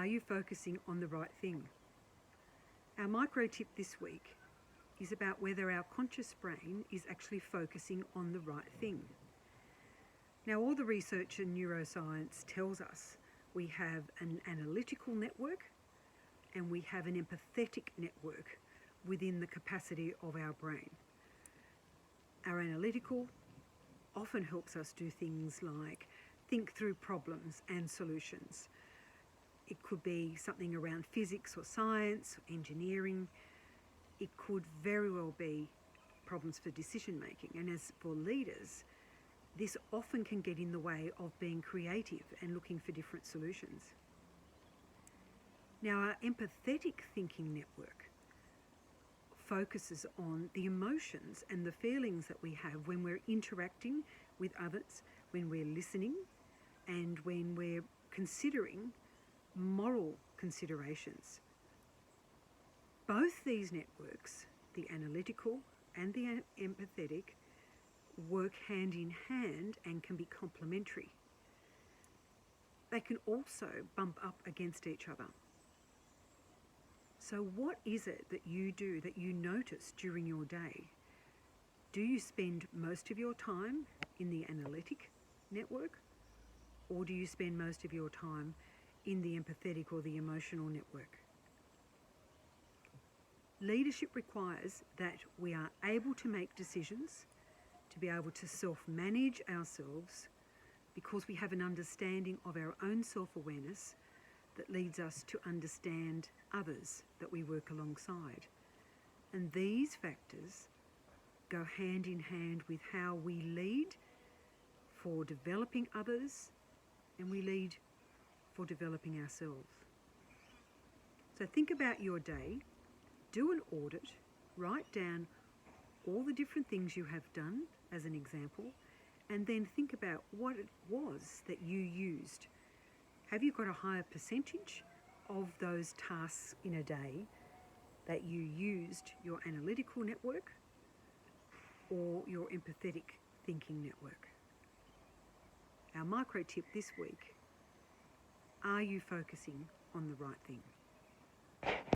Are you focusing on the right thing? Our micro tip this week is about whether our conscious brain is actually focusing on the right thing. Now, all the research in neuroscience tells us we have an analytical network and we have an empathetic network within the capacity of our brain. Our analytical often helps us do things like think through problems and solutions. It could be something around physics or science, or engineering. It could very well be problems for decision making. And as for leaders, this often can get in the way of being creative and looking for different solutions. Now, our empathetic thinking network focuses on the emotions and the feelings that we have when we're interacting with others, when we're listening, and when we're considering moral considerations. Both these networks, the analytical and the empathetic, work hand in hand and can be complementary. They can also bump up against each other. So what is it that you do, that you notice during your day? Do you spend most of your time in the analytic network, or do you spend most of your time in the empathetic or the emotional network? Leadership requires that we are able to make decisions, to be able to self-manage ourselves, because we have an understanding of our own self-awareness that leads us to understand others that we work alongside. And these factors go hand in hand with how we lead for developing others, and we lead for developing ourselves. So think about your day, do an audit, write down all the different things you have done as an example, and then think about what it was that you used. Have you got a higher percentage of those tasks in a day that you used your analytical network or your empathetic thinking network? Our micro tip this week: are you focusing on the right thing?